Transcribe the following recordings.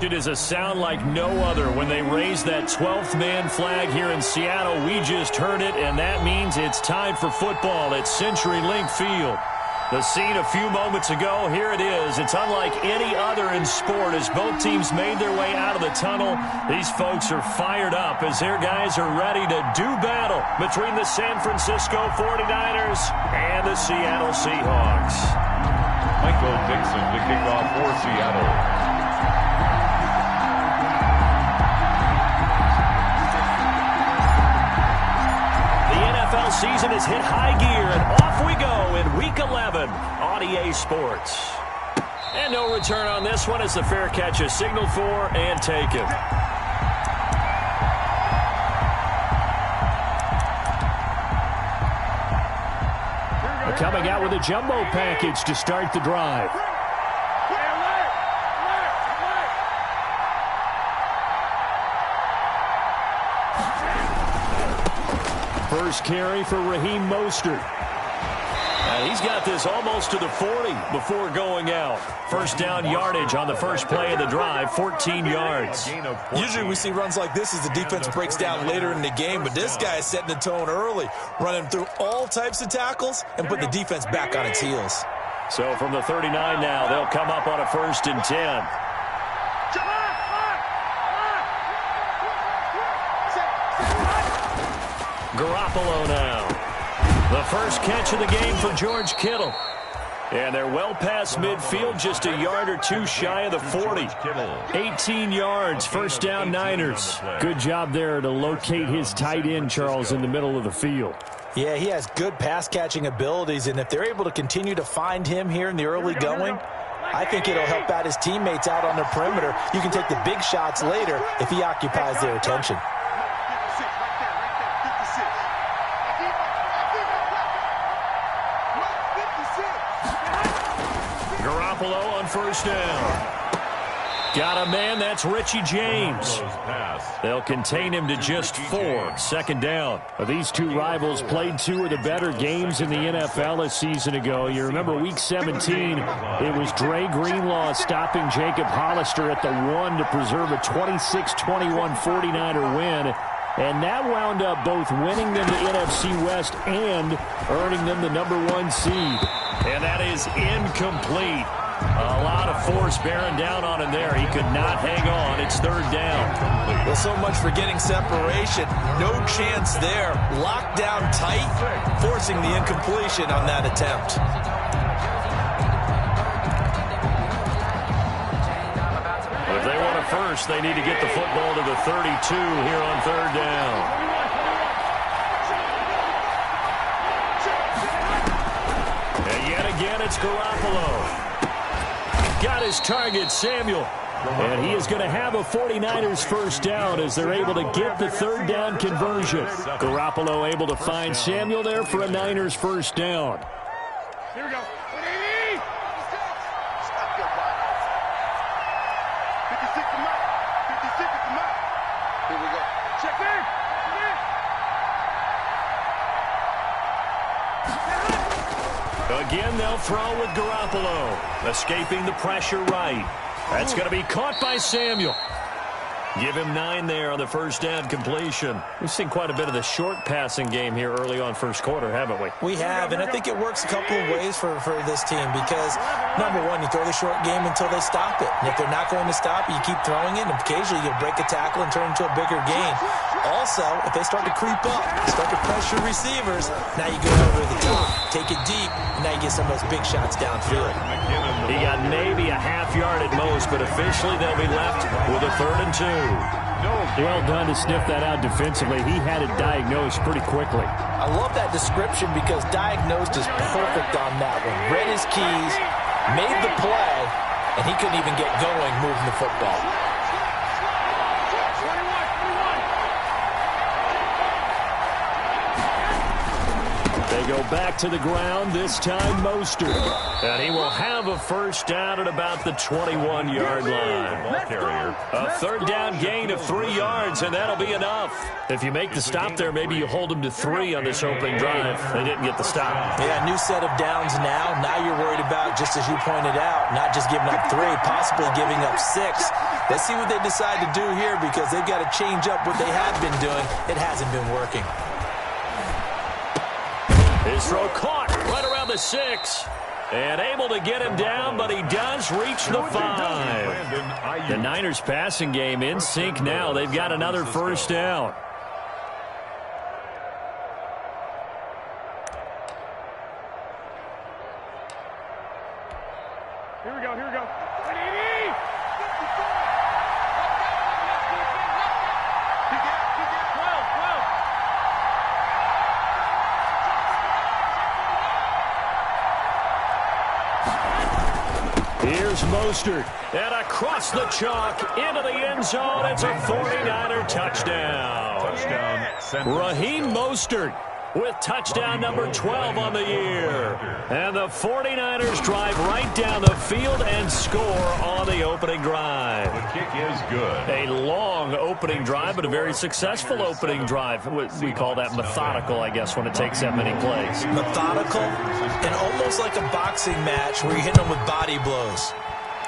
It is a sound like no other when they raise that 12th man flag here in Seattle. We just heard it, and that means it's time for football at CenturyLink Field. The scene a few moments ago, here it is. It's unlike any other in sport as both teams made their way out of the tunnel. These folks are fired up as their guys are ready to do battle between the San Francisco 49ers and the Seattle Seahawks. Michael Dixon to kick off for Seattle. Season is hit high gear, and off we go in Week 11 on EA Sports. And no return on this one as the fair catch is signaled for and taken. Coming out with a jumbo package to start the drive. First carry for Raheem Mostert. He's got this almost to the 40 before going out. First down yardage on the first play of the drive, 14 yards. Usually we see runs like this as the defense breaks down later in the game, but this guy is setting the tone early, running through all types of tackles and put the defense back on its heels. So from the 39 now, they'll come up on a 1st and 10. Garoppolo now. The first catch of the game for George Kittle. And they're well past midfield, just a yard or two shy of the 40. 18 yards, first down Niners. Good job there to locate his tight end, Charles, in the middle of the field. Yeah, he has good pass-catching abilities, and if they're able to continue to find him here in the early going, I think it'll help out his teammates out on the perimeter. You can take the big shots later if he occupies their attention. On first down. Got a man, that's Richie James. They'll contain him to just 4. Second down. These two rivals played 2 of the better games in the NFL a season ago. You remember Week 17, it was Dre Greenlaw stopping Jacob Hollister at the 1 to preserve a 26-21 49er win. And that wound up both winning them the NFC West and earning them the #1 seed. And that is incomplete. A lot of force bearing down on him there. He could not hang on. It's 3rd down. Well, so much for getting separation. No chance there. Locked down tight, forcing the incompletion on that attempt. If they want a first, they need to get the football to the 32 here on 3rd down. And yet again, it's Garoppolo. Got his target, Samuel. And he is going to have a 49ers first down as they're able to get the 3rd down conversion. Garoppolo able to find Samuel there for a Niners first down. Here we go. 56 to Mike. 56 to Mike. Here we go. Check in. Again, they'll throw with Garoppolo. Escaping the pressure right. That's going to be caught by Samuel. Give him 9 there on the first down completion. We've seen quite a bit of the short passing game here early on first quarter, haven't we? We have, and I think it works a couple of ways for this team because, number one, you throw the short game until they stop it. And if they're not going to stop it, you keep throwing it, and occasionally you'll break a tackle and turn it into a bigger gain. Also, if they start to creep up, start to pressure receivers, now you go over the top, take it deep, and now you get some of those big shots downfield. He got maybe a half yard at most, but officially they'll be left with a 3rd and 2. Well done to sniff that out defensively. He had it diagnosed pretty quickly. I love that description because diagnosed is perfect on that one. Read his keys, made the play, and he couldn't even get going moving the football. They go back to the ground, this time Mostert. And he will have a first down at about the 21-yard line. A 3rd down gain of 3 yards, and that'll be enough. If you make the stop there, maybe you hold them to 3 on this opening drive. They didn't get the stop. Yeah, new set of downs now. Now you're worried about, just as you pointed out, not just giving up 3, possibly giving up 6. Let's see what they decide to do here because they've got to change up what they have been doing. It hasn't been working. His throw caught right around the 6. And able to get him down, but he does reach the 5. The Niners passing game in sync now. They've got another first down. Here we go, here we go. Here's Mostert, and across the chalk into the end zone. It's a 49er touchdown. Raheem Mostert with touchdown number 12 on the year. And the 49ers drive right down the field and score on the opening drive. The kick is good. A long opening drive, but a very successful opening drive. We call that methodical, I guess, when it takes that many plays. Methodical and almost like a boxing match where you hit them with body blows.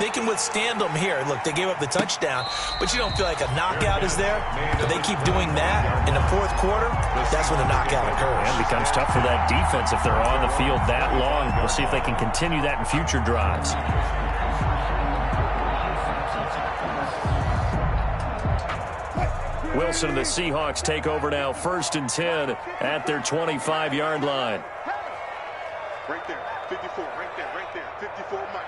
They can withstand them here. Look, they gave up the touchdown, but you don't feel like a knockout is there. But they keep doing that in the fourth quarter. That's when the knockout occurs. And it becomes tough for that defense if they're on the field that long. We'll see if they can continue that in future drives. Wilson and the Seahawks take over now, 1st and 10 at their 25-yard line. Right there, 54, right there, 54 Mike.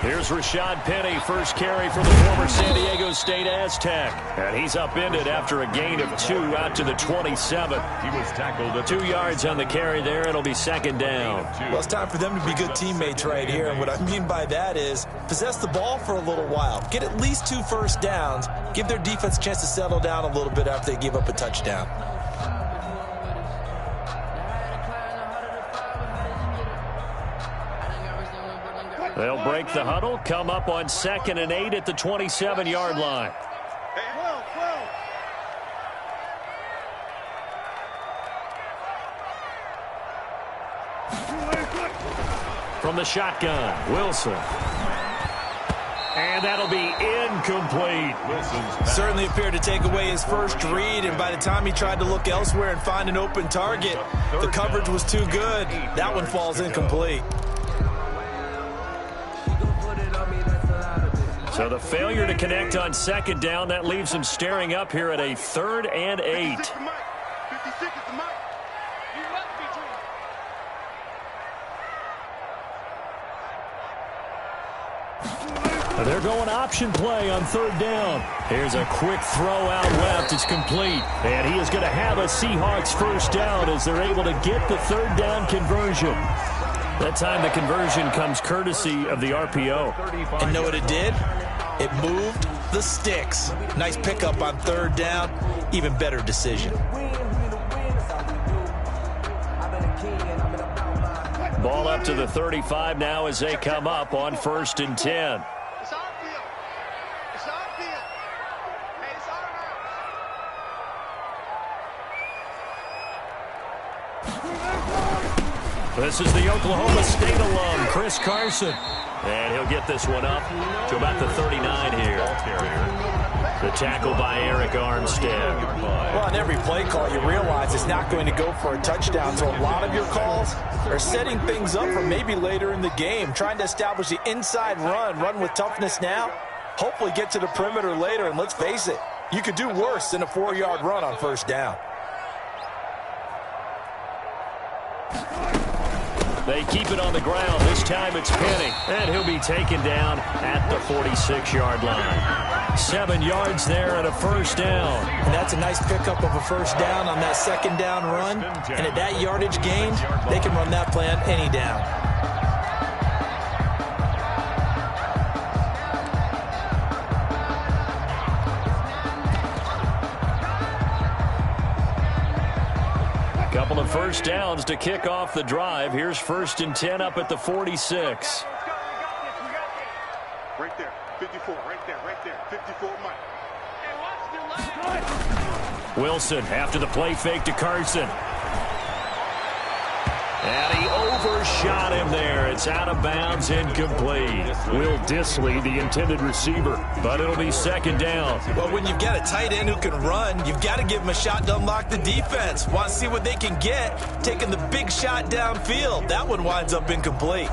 Here's Rashad Penny, first carry for the former San Diego State Aztec. And he's upended after a gain of 2 out to the 27. He was tackled at 2 yards on the carry there. It'll be 2nd down. Well, it's time for them to be good teammates right here. And what I mean by that is possess the ball for a little while. Get at least 2 first downs. Give their defense a chance to settle down a little bit after they give up a touchdown. They'll break the huddle, come up on 2nd and 8 at the 27-yard line. From the shotgun, Wilson. And that'll be incomplete. Certainly appeared to take away his first read, and by the time he tried to look elsewhere and find an open target, the coverage was too good. That one falls incomplete. So the failure to connect on 2nd down, that leaves him staring up here at a 3rd and 8. 56 is the Mike. They're going option play on 3rd down. Here's a quick throw out left. It's complete. And he is going to have a Seahawks first down as they're able to get the 3rd down conversion. That time the conversion comes courtesy of the RPO. And know what it did? It moved the sticks. Nice pickup on 3rd down. Even better decision. Ball up to the 35 now as they come up on 1st and 10. It's our field. It's our field. Hey, it's our This is the Oklahoma State alum, Chris Carson. And he'll get this one up to about the 39 here. The tackle by Eric Armstead. Well, on every play call, you realize it's not going to go for a touchdown. So a lot of your calls are setting things up for maybe later in the game, trying to establish the inside run with toughness now, hopefully get to the perimeter later. And let's face it, you could do worse than a 4-yard run on 1st down. They keep it on the ground. This time it's Penny. And he'll be taken down at the 46-yard line. 7 yards there and a first down. And that's a nice pickup of a first down on that 2nd down run. And at that yardage gain, they can run that play on any down. Couple of first downs to kick off the drive. Here's 1st and 10 up at the 46. right there, 54, right there, 54 Mike. Wilson after the play fake to Carson. And he overshot him there. It's out of bounds, incomplete. Will Dissly, the intended receiver, but it'll be second down. Well, when you've got a tight end who can run, you've got to give him a shot to unlock the defense. Want to see what they can get, taking the big shot downfield. That one winds up incomplete.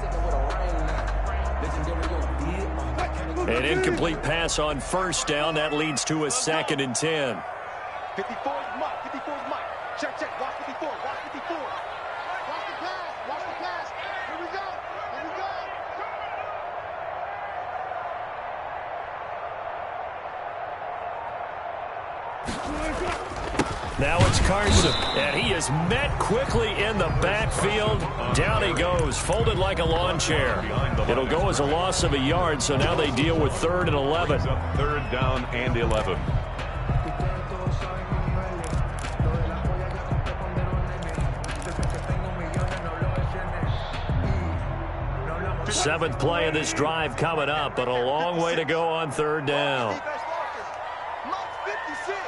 An incomplete pass on first down. That leads to a 2nd and 10. 54 is Mike. 54 is Mike. Check, check. Watch 54. Watch 54. Watch the pass. Watch the pass. Here we go. Here we go. Now it's Carson, and he is met quickly in the backfield. Down he goes, folded like a lawn chair. It'll go as a loss of a yard, so now they deal with 3rd and 11. 3rd down and 11. Seventh play of this drive coming up, but a long way to go on 3rd down. Mike's 56.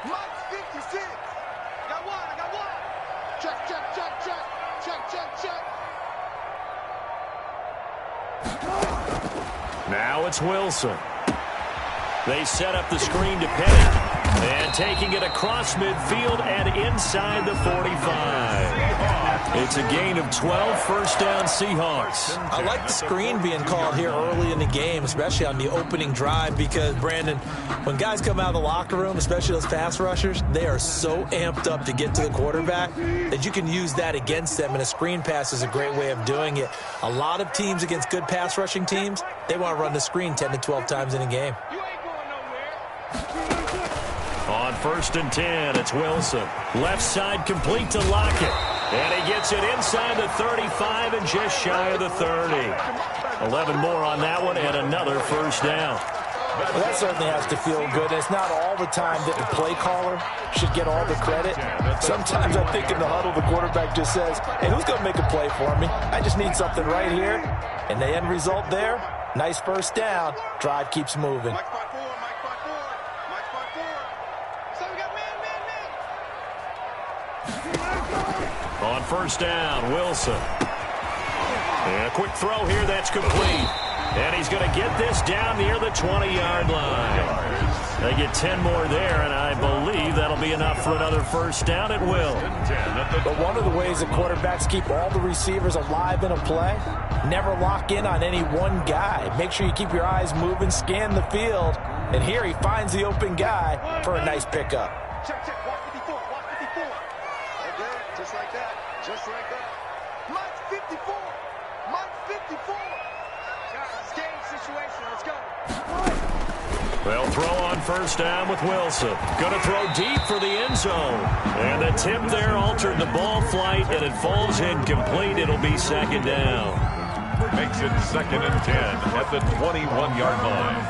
Mike's 56. Got one. I got one. Check, check, check, check. Check, check, check. Now it's Wilson. They set up the screen to Penny. And taking it across midfield and inside the 45. It's a gain of 12, first down Seahawks. I like the screen being called here early in the game, especially on the opening drive, because, Brandon, when guys come out of the locker room, especially those pass rushers, they are so amped up to get to the quarterback that you can use that against them, and a screen pass is a great way of doing it. A lot of teams against good pass rushing teams, they want to run the screen 10 to 12 times in a game. On 1st and 10, it's Wilson. Left side complete to Lockett. And he gets it inside the 35 and just shy of the 30. 11 more on that one and another first down. Well, that certainly has to feel good. It's not all the time that the play caller should get all the credit. Sometimes I think in the huddle, the quarterback just says, hey, who's going to make a play for me? I just need something right here. And the end result there, nice first down. Drive keeps moving. Mike 5-4. Mike 5-4. Mike 5-4. So we got man. On first down, Wilson. And a quick throw here that's complete. And he's going to get this down near the 20-yard line. They get 10 more there, and I believe that'll be enough for another first down. It will. But one of the ways that quarterbacks keep all the receivers alive in a play, never lock in on any one guy. Make sure you keep your eyes moving, scan the field. And here he finds the open guy for a nice pickup. Check, check. Watch 54. Watch 54. Okay, just like that. Just like that. Mike's 54. Mike's 54. Guys, it's game situation. Let's go. They'll throw on first down with Wilson. Going to throw deep for the end zone. And the tip there altered the ball flight, and it falls incomplete. It'll be second down. Makes it 2nd and 10 at the 21-yard line.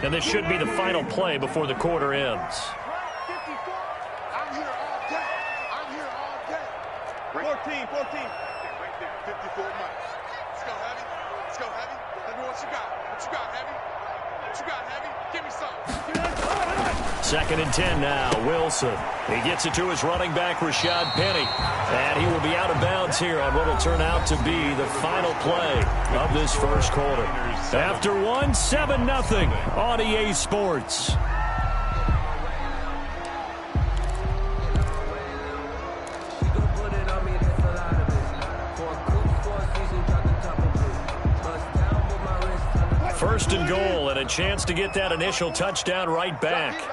And this should be the final play before the quarter ends. 54. I'm here all day. I'm here all day. 14. Right there. 54 Mike. Let's go, Heavy. Let's go, Heavy. Let me know what you got. What you got, Heavy? What you got, Heavy? Give me some. 2nd and 10 now, Wilson. He gets it to his running back, Rashad Penny. And he will be out of bounds here on what will turn out to be the final play of this first quarter. After 7-0 on EA Sports. First and goal, and a chance to get that initial touchdown right back. 36.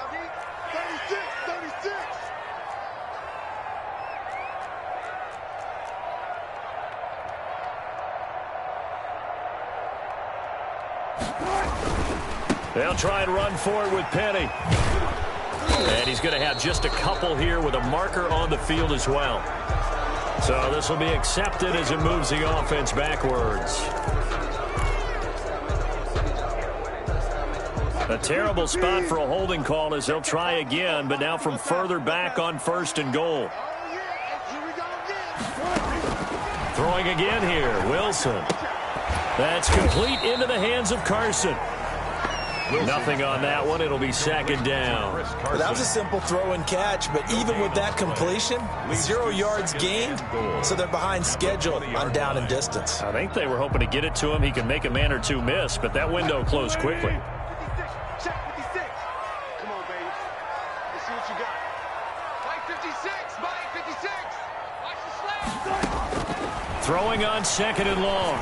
They'll try and run forward with Penny. And he's going to have just a couple here with a marker on the field as well. So this will be accepted as it moves the offense backwards. A terrible spot for a holding call as they'll try again, but now from further back on first and goal. Throwing again here, Wilson. That's complete into the hands of Carson. Nothing on that one. It'll be second down. Well, that was a simple throw and catch, but even with that completion, 0 yards gained, so they're behind schedule on down and distance. I think they were hoping to get it to him. He can make a man or two miss, but that window closed quickly. Throwing on second and long.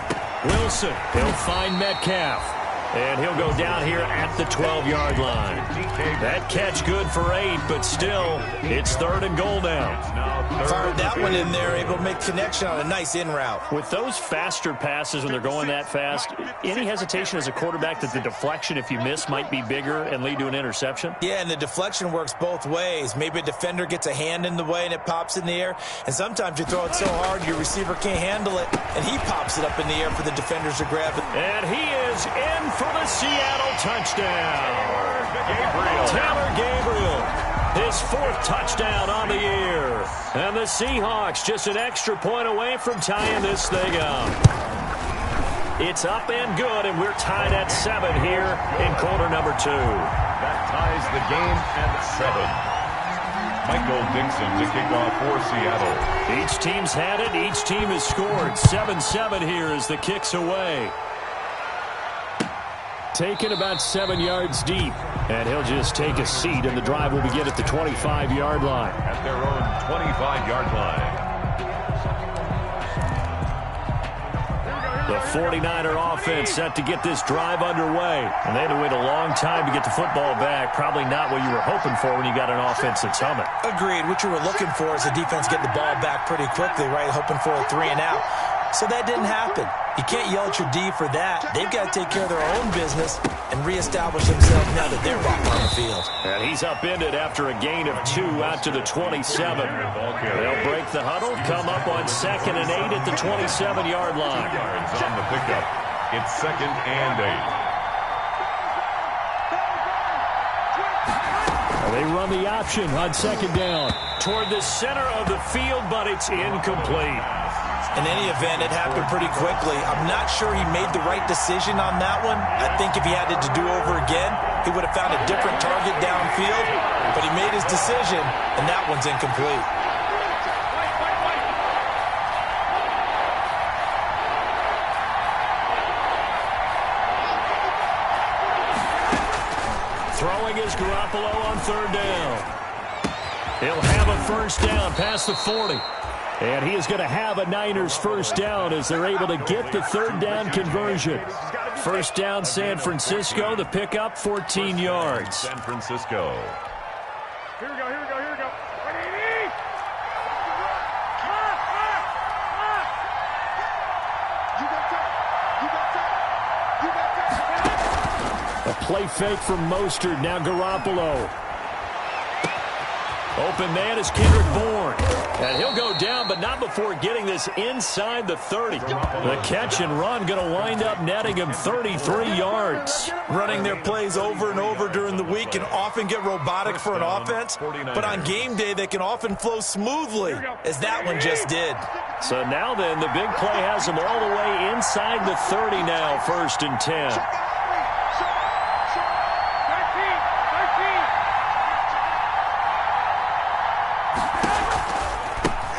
Wilson, he'll find Metcalf. And he'll go down here at the 12-yard line. That catch good for 8, but still, it's third and goal now. Fired that one in there, able to make connection on a nice in route. With those faster passes when they're going that fast, any hesitation as a quarterback that the deflection, if you miss, might be bigger and lead to an interception? Yeah, and the deflection works both ways. Maybe a defender gets a hand in the way and it pops in the air. And sometimes you throw it so hard your receiver can't handle it, and he pops it up in the air for the defenders to grab it. And he is in for the Seattle touchdown. Taylor Gabriel, his 4th touchdown on the year. And the Seahawks just an extra point away from tying this thing up. It's up and good, and we're tied at 7 here in quarter number 2. That ties the game at 7. Michael Dixon to kick off for Seattle. Each team's had it. Each team has scored. 7-7 here as the kick's away. Taken about 7 yards deep. And he'll just take a seat, and the drive will begin at the 25-yard line. At their own 25-yard line. The 49er offense set to get this drive underway. And they had to wait a long time to get the football back. Probably not what you were hoping for when you got an offense that's humming. Agreed. What you were looking for is the defense getting the ball back pretty quickly, right? Hoping for a 3 and out. So that didn't happen. You can't yell at your D for that. They've got to take care of their own business and reestablish themselves now that they're back on the field. And he's upended after a gain of 2 out to the 27. They'll break the huddle, come up on 2nd and 8 at the 27-yard line. 2 yards on the pickup. It's 2nd and 8. They run the option on 2nd down toward the center of the field, but it's incomplete. In any event, it happened pretty quickly. I'm not sure he made the right decision on that one. I think if he had it to do over again, he would have found a different target downfield. But he made his decision, and that one's incomplete. Throwing is Garoppolo on 3rd down. He'll have a first down past the 40. And he is going to have a Niners first down as they're able to get the 3rd down conversion. First down, San Francisco. The pickup, 14 yards. San Francisco. Here we go, here we go, here we go. You got that. A play fake from Mostert. Now Garoppolo. Open man is Kendrick Bourne. And he'll go down, but not before getting this inside the 30. The catch and run going to wind up netting him 33 yards. Running their plays over and over during the week can often get robotic for an offense, but on game day they can often flow smoothly, as that one just did. So now then, the big play has him all the way inside the 30 now, 1st and 10.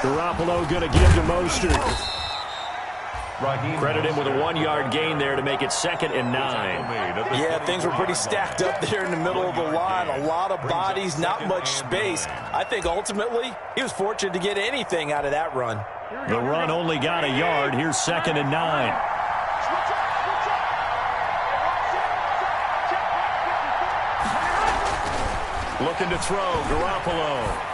Garoppolo going to give to Mostert. Credit him with a 1-yard gain there to make it 2nd and 9. Yeah, things were pretty stacked up there in the middle of the line. A lot of bodies, not much space. I think ultimately he was fortunate to get anything out of that run. The run only got a yard. Here's 2nd and 9. Looking to throw, Garoppolo.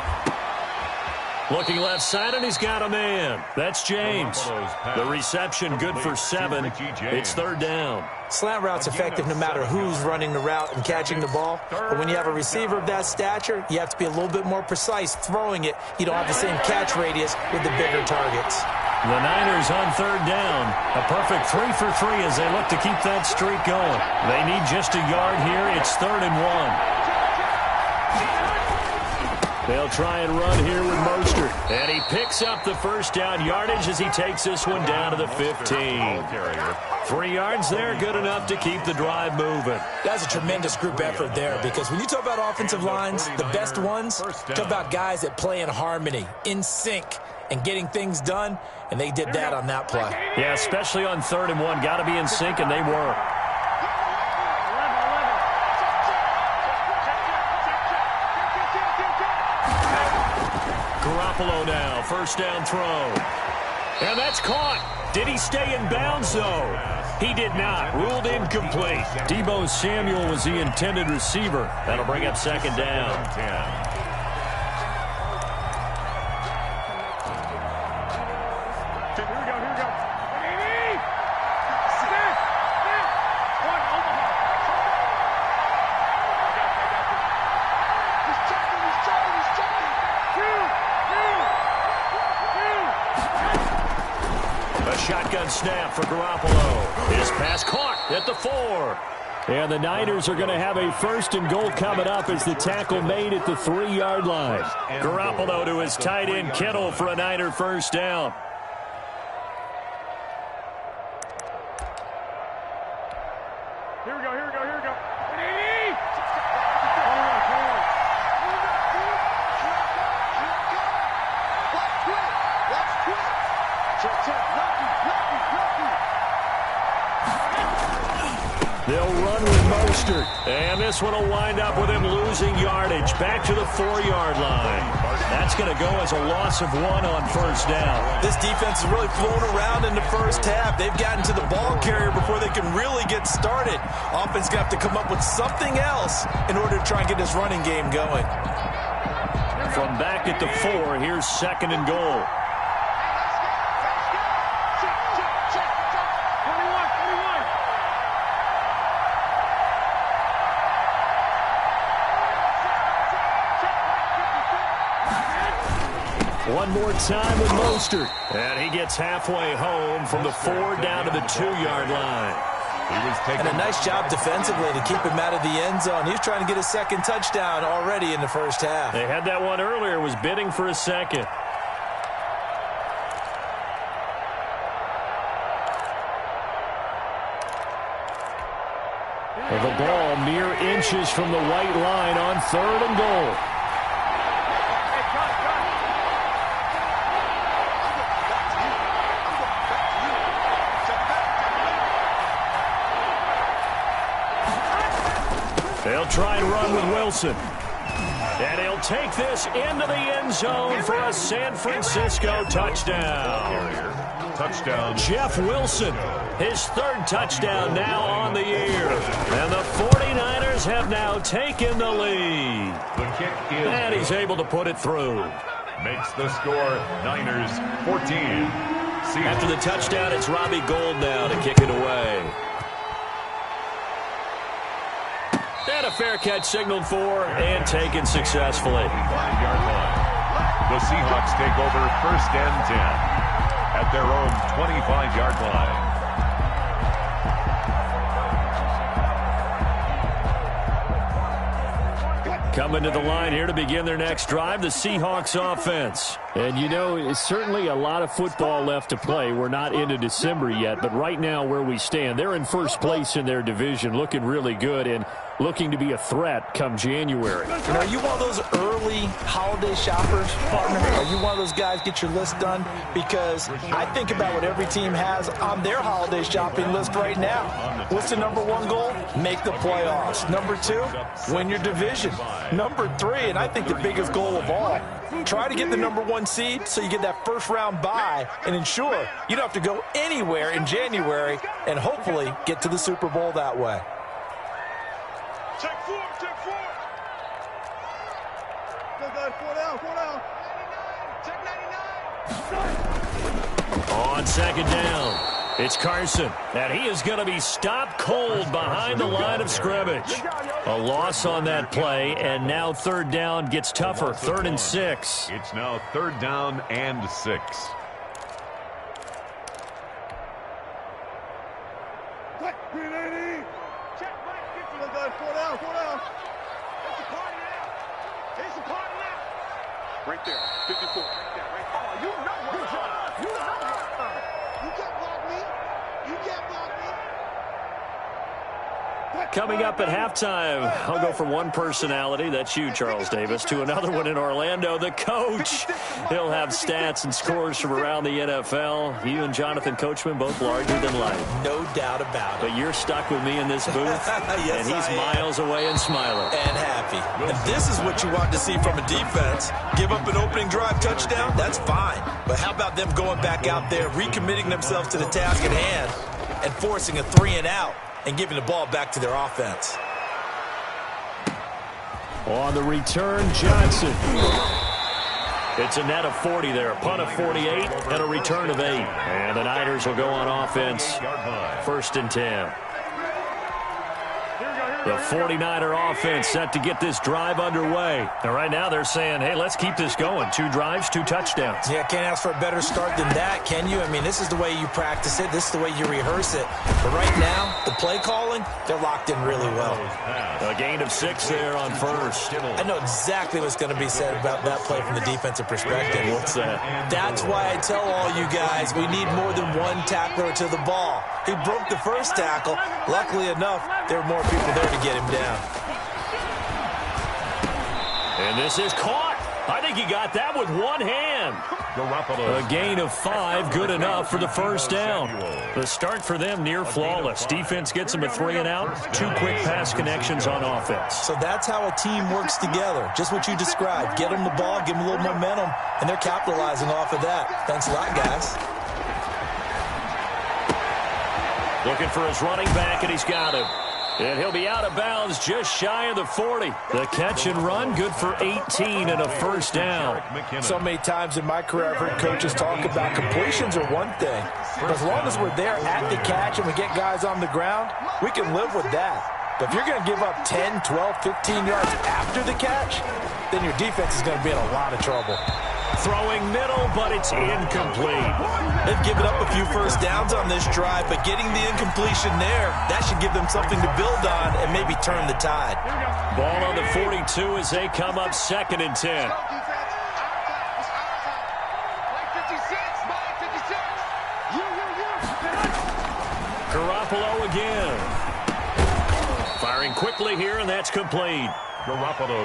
Looking left side, and he's got a man. That's James. The reception good for 7. It's 3rd down. Slant route's effective no matter who's running the route and catching the ball. But when you have a receiver of that stature, you have to be a little bit more precise throwing it. You don't have the same catch radius with the bigger targets. The Niners on 3rd down. A perfect 3 for 3 as they look to keep that streak going. They need just a yard here. It's 3rd and 1. They'll try and run here with Mostert. And he picks up the first down yardage as he takes this one down to the 15. 3 yards there, good enough to keep the drive moving. That's a tremendous group effort there, because when you talk about offensive lines, the best ones, talk about guys that play in harmony, in sync, and getting things done, and they did that on that play. Yeah, especially on 3rd and 1. Got to be in sync, and they were. Garoppolo now, first down throw. And that's caught. Did he stay in bounds, though? He did not. Ruled incomplete. Deebo Samuel was the intended receiver. That'll bring up 2nd down. 10. Shotgun snap for Garoppolo. His pass caught at the 4. And the Niners are going to have a 1st and goal coming up as the tackle made at the 3-yard line. Garoppolo to his tight end Kittle for a Niner first down. Here we go, here we go, here we go. They'll run with Mostert. And this one will wind up with him losing yardage. Back to the 4-yard line. That's going to go as a loss of 1 on 1st down. This defense is really flown around in the first half. They've gotten to the ball carrier before they can really get started. Offense going to have to come up with something else in order to try and get this running game going. From back at the 4, here's 2nd and goal. One more time with Mostert. And he gets halfway home from the 4 down to the 2-yard line. And a nice job defensively to keep him out of the end zone. He's trying to get his 2nd touchdown already in the first half. They had that one earlier, was bidding for a 2nd. The ball mere inches from the white line on 3rd and goal. They'll try and run with Wilson. And he'll take this into the end zone for a San Francisco touchdown. Touchdown. Jeff Wilson, his 3rd touchdown now on the year. And the 49ers have now taken the lead. The kick is... And he's able to put it through. Makes the score Niners 14. After the touchdown, it's Robbie Gould now to kick it away. And a fair catch signaled for and taken successfully. 5-yard line. The Seahawks take over 1st and 10 at their own 25-yard line. Coming to the line here to begin their next drive, the Seahawks offense. And, you know, it's certainly a lot of football left to play. We're not into December yet, but right now where we stand, they're in 1st place in their division, looking really good and looking to be a threat come January. And are you one of those early holiday shoppers, partner? Are you one of those guys get your list done? Because I think about what every team has on their holiday shopping list right now. What's the number 1 goal? Make the playoffs. Number 2, win your division. Number 3, and I think the biggest goal of all, try to get the number 1 seed so you get that 1st round bye and ensure you don't have to go anywhere in January and hopefully get to the Super Bowl that way. Check 4, check 4. Go, guys, 4 down, 4 down. 99, check 99. On 2nd down, it's Carson, and he is going to be stopped cold behind the line of scrimmage. A loss on that play, and now 3rd down gets tougher, 3rd and 6. It's now 3rd down and 6. Green 80. Check back 50. Go, guys, 4 down, 4 down. It's a party now. It's a party now. Right there, 54. Right there, right there. Oh, you know what's up. You know what's up. You can't block me. You can't block me. Coming up at halftime, I'll go from one personality, that's you, Charles Davis, to another one in Orlando, the coach. He'll have stats and scores from around the NFL. You and Jonathan Coachman both larger than life. No doubt about it. But you're stuck with me in this booth, yes, and he's miles away and smiling. And happy. And this is what you want to see from a defense. Give up an opening drive touchdown, that's fine. But how about them going back out there, recommitting themselves to the task at hand, and forcing a 3-and-out? And giving the ball back to their offense. On the return, Johnson. It's a net of 40 there. A punt of 48 and a return of 8. And the Niners will go on offense. 1st and 10. The 49er offense set to get this drive underway. And right now they're saying, hey, let's keep this going. 2 drives, 2 touchdowns. Yeah, can't ask for a better start than that, can you? I mean, this is the way you practice it. This is the way you rehearse it. But right now, the play calling, they're locked in really well. A gain of 6 there on 1st. I know exactly what's going to be said about that play from the defensive perspective. What's that? That's why I tell all you guys we need more than one tackler to the ball. He broke the first tackle. Luckily enough, there were more people there to get him down. And this is caught. I think he got that with one hand. A gain of 5, good enough for the first down. The start for them near flawless. Defense gets them a 3-and-out. 2 quick pass connections on offense. So that's how a team works together. Just what you described. Get them the ball, give them a little momentum, and they're capitalizing off of that. Thanks a lot, guys. Looking for his running back, and he's got him. And he'll be out of bounds just shy of the 40. The catch and run, good for 18 and a first down. So many times in my career, I've heard coaches talk about completions are one thing. But as long as we're there at the catch and we get guys on the ground, we can live with that. But if you're going to give up 10, 12, 15 yards after the catch, then your defense is going to be in a lot of trouble. Throwing middle, but it's incomplete. They've given up a few first downs on this drive, but getting the incompletion there, that should give them something to build on and maybe turn the tide. Ball on the 42 as they come up 2nd and 10. Garoppolo again. Firing quickly here, and that's complete.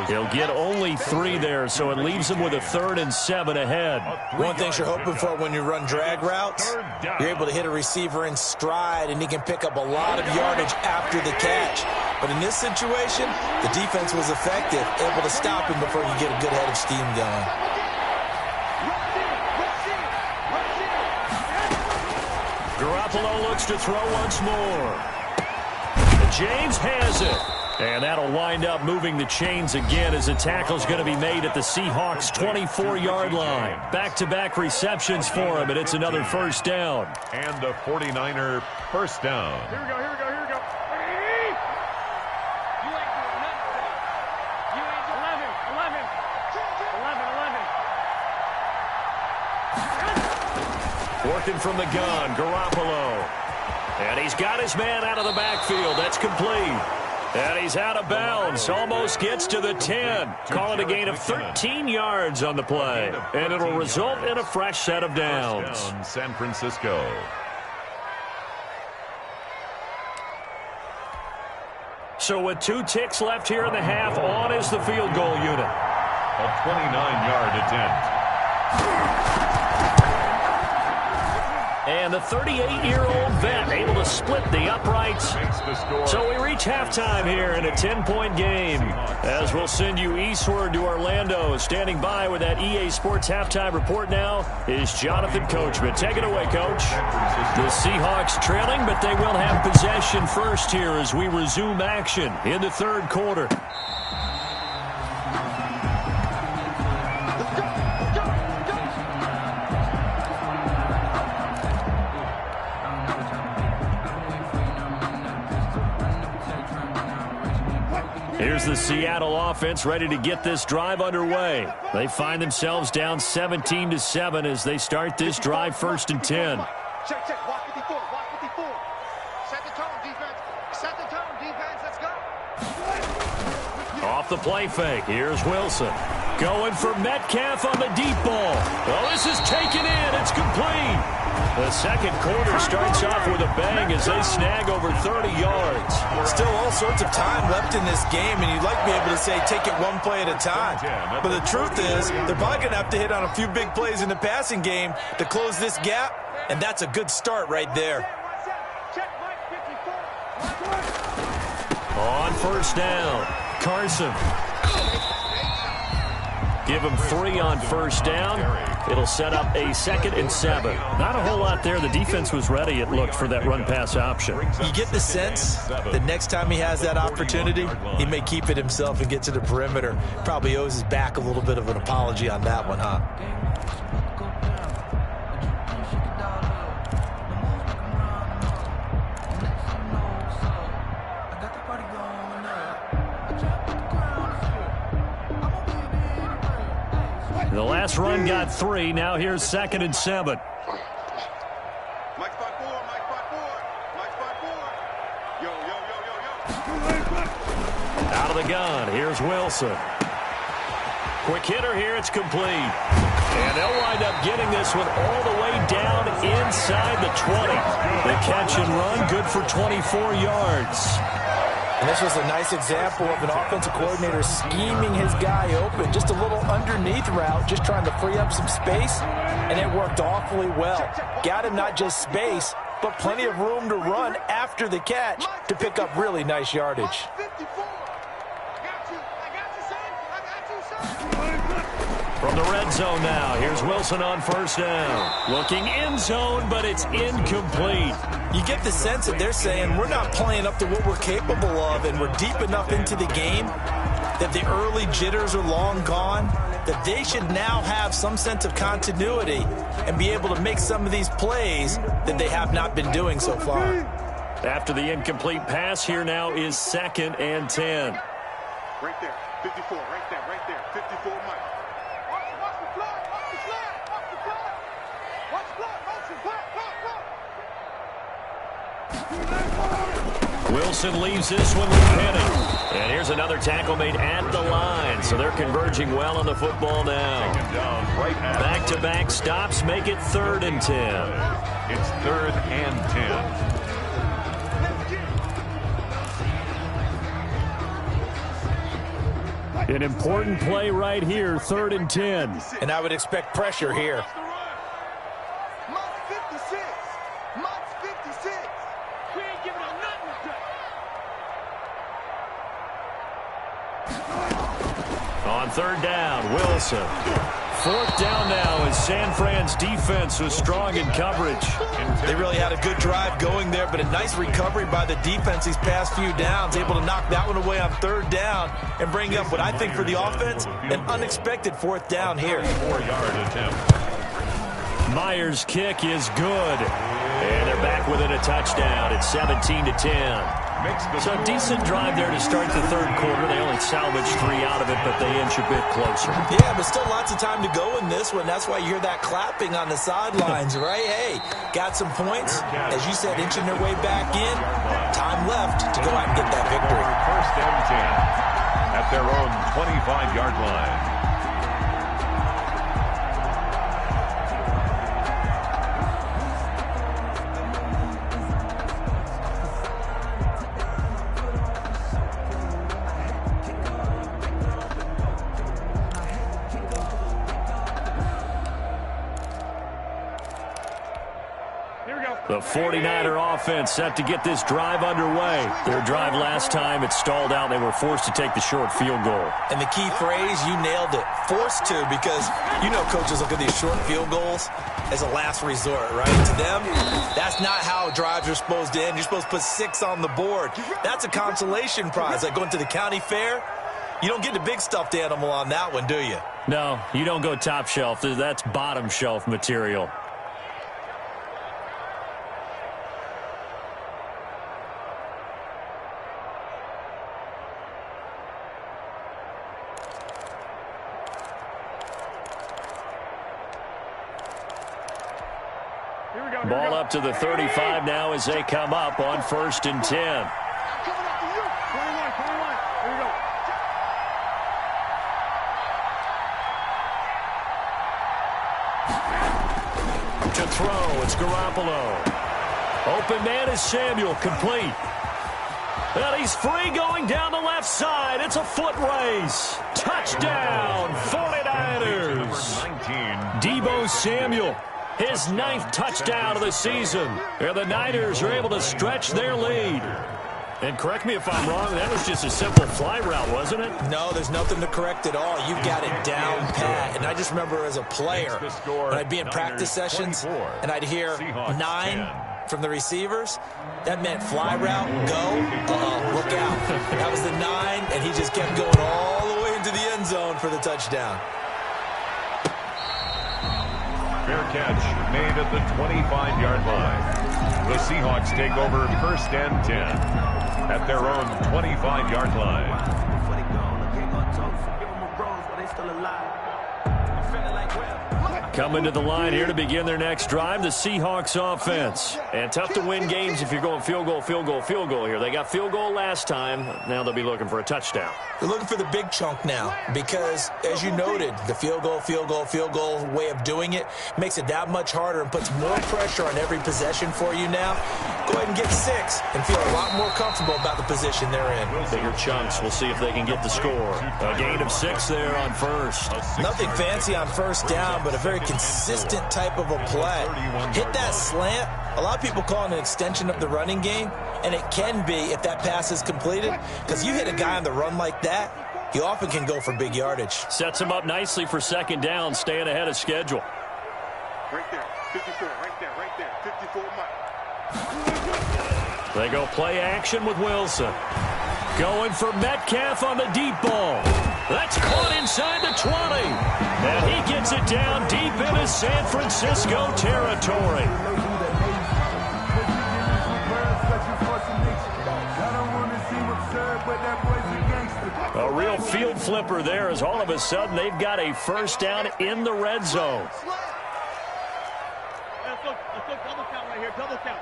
He'll get only 3 there, so it leaves him with a 3rd and 7 ahead. One thing you're hoping for when you run drag routes, you're able to hit a receiver in stride, and he can pick up a lot of yardage after the catch. But in this situation, the defense was effective, able to stop him before you get a good head of steam going. Garoppolo looks to throw once more. James has it. And that'll wind up moving the chains again as the tackle's going to be made at the Seahawks' 24-yard line. Back-to-back receptions for him, and it's another first down. And a 49er first down. Here we go, here we go, here we go. You ain't doing nothing. You ain't 11. Working from the gun, Garoppolo. And he's got his man out of the backfield. That's complete. And he's out of bounds. Almost gets to the 10. Call it a gain of 13 yards on the play. And it'll result in a fresh set of downs. San Francisco. So with 2 ticks left here in the half, on is the field goal unit. A 29-yard attempt. And the 38-year-old vet able to split the uprights. So we reach halftime here in a 10-point game. As we'll send you eastward to Orlando. Standing by with that EA Sports halftime report now is Jonathan Coachman. Take it away, Coach. The Seahawks trailing, but they will have possession first here as we resume action in the 3rd quarter. Here's the Seattle offense ready to get this drive underway. They find themselves down 17-7 as they start this drive 1st and 10. Check, check. Walk 54, walk 54. Set the tone, defense. Set the tone, defense. Let's go. Off the play fake. Here's Wilson. Going for Metcalf on the deep ball. Oh, this is taken in. It's complete. The second quarter starts off with a bang as they snag over 30 yards. Still all sorts of time left in this game, and you'd like to be able to say take it one play at a time. But the truth is, they're probably going to have to hit on a few big plays in the passing game to close this gap, and that's a good start right there. On first down, Carson. Give him 3 on first down. It'll set up a 2nd and 7. Not a whole lot there. The defense was ready, it looked, for that run-pass option. You get the sense that next time he has that opportunity, he may keep it himself and get to the perimeter. Probably owes his back a little bit of an apology on that one, huh? The last run got 3. Now here's 2nd and 7. Out of the gun. Here's Wilson. Quick hitter here. It's complete. And they'll wind up getting this one all the way down inside the 20. The catch and run, good for 24 yards. And this was a nice example of an offensive coordinator scheming his guy open. Just a little underneath route, just trying to free up some space, and it worked awfully well. Got him not just space, but plenty of room to run after the catch to pick up really nice yardage. From the red zone now, here's Wilson on first down. Looking end zone, but it's incomplete. You get the sense that they're saying we're not playing up to what we're capable of, and we're deep enough into the game that the early jitters are long gone, that they should now have some sense of continuity and be able to make some of these plays that they have not been doing so far. After the incomplete pass, here now is 2nd and 10. Right there, 54, right there, 54 Mike. Watch the flag, watch the flag, watch the flag. Watch the flag, watch the flag, Wilson leaves this one with Penny. And here's another tackle made at the line. So they're converging well on the football now. Back-to-back stops make it 3rd and 10. It's 3rd and 10. An important play right here, 3rd and 10. And I would expect pressure here. On 3rd down, Wilson. 4th down now as San Fran's defense was strong in coverage. They really had a good drive going there, but a nice recovery by the defense these past few downs, able to knock that one away on 3rd down and bring up what I think for the offense, an unexpected 4th down here. 4-yard attempt. Myers' kick is good. And they're back within a touchdown. It's 17-10. So decent drive there to start the 3rd quarter. They only salvaged 3 out of it, but they inch a bit closer. Yeah, but still lots of time to go in this one. That's why you hear that clapping on the sidelines, right? Hey, got some points. As you said, inching their way back in. Time left to go out and get that victory. 1st and 10 at their own 25-yard line. The 49er offense set to get this drive underway. Their drive last time, it stalled out. They were forced to take the short field goal. And the key phrase, you nailed it, forced to, because you know coaches look at these short field goals as a last resort, right? To them, that's not how drives are supposed to end. You're supposed to put 6 on the board. That's a consolation prize, like going to the county fair. You don't get the big stuffed animal on that one, do you? No, you don't go top shelf. That's bottom shelf material. Ball up to the 35 now as they come up on 1st and 10. To throw, it's Garoppolo. Open man is Samuel, complete. And he's free going down the left side. It's a foot race. Touchdown, 49ers. Deebo Samuel, his 9th touchdown of the season. And the Niners are able to stretch their lead. And correct me if I'm wrong, that was just a simple fly route, wasn't it? No, there's nothing to correct at all. You've got it down pat. And I just remember as a player, when I'd be in practice sessions, and I'd hear 9 from the receivers, that meant fly route, go, look out. That was the 9, and he just kept going all the way into the end zone for the touchdown. Fair catch made at the 25-yard line. The Seahawks take over 1st and 10 at their own 25-yard line. Coming to the line here to begin their next drive, the Seahawks offense. And tough to win games if you're going field goal, field goal, field goal here. They got field goal last time. Now they'll be looking for a touchdown. They're looking for the big chunk now because, as you noted, the field goal way of doing it makes it that much harder and puts more pressure on every possession for you now. Go ahead and get 6 and feel a lot more comfortable about the position they're in. Bigger chunks. We'll see if they can get the score. A gain of 6 there on first. Nothing fancy on first down, but a very consistent type of a play. Hit that slant. A lot of people call it an extension of the running game, and it can be if that pass is completed, because you hit a guy on the run like that, you often can go for big yardage. Sets him up nicely for second down, staying ahead of schedule. Right there, 54, right there, 54 Mike. They go play action with Wilson. Going for Metcalf on the deep ball. That's caught inside the 20. And he gets it down deep into San Francisco territory. A real field flipper there as all of a sudden they've got a first down in the red zone. Let's go double count right here, double count.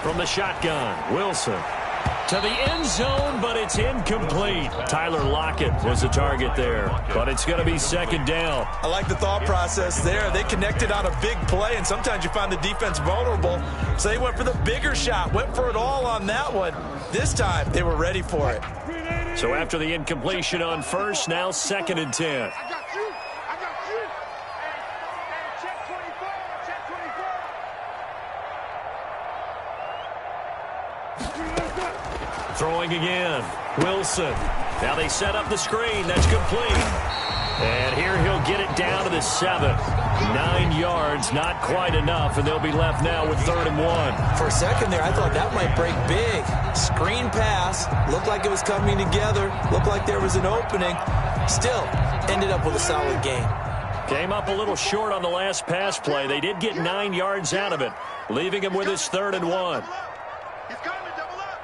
From the shotgun, Wilson to the end zone, but it's incomplete. Tyler Lockett was the target there, but it's going to be second down. I like the thought process there. They connected on a big play, and sometimes you find the defense vulnerable. So they went for the bigger shot, went for it all on that one. This time, they were ready for it. So after the incompletion on first, now 2nd and 10. I got you. Hey, check 24, check 24. Throwing again, Wilson. Now they set up the screen. That's complete. And here he'll get it down to the 7. 9 yards, not quite enough, and they'll be left now with 3rd and 1. For a second there, I thought that might break big. Screen pass, looked like it was coming together, looked like there was an opening. Still, ended up with a solid game. Came up a little short on the last pass play. They did get 9 yards out of it, leaving him with his 3rd and 1. He's coming, double up.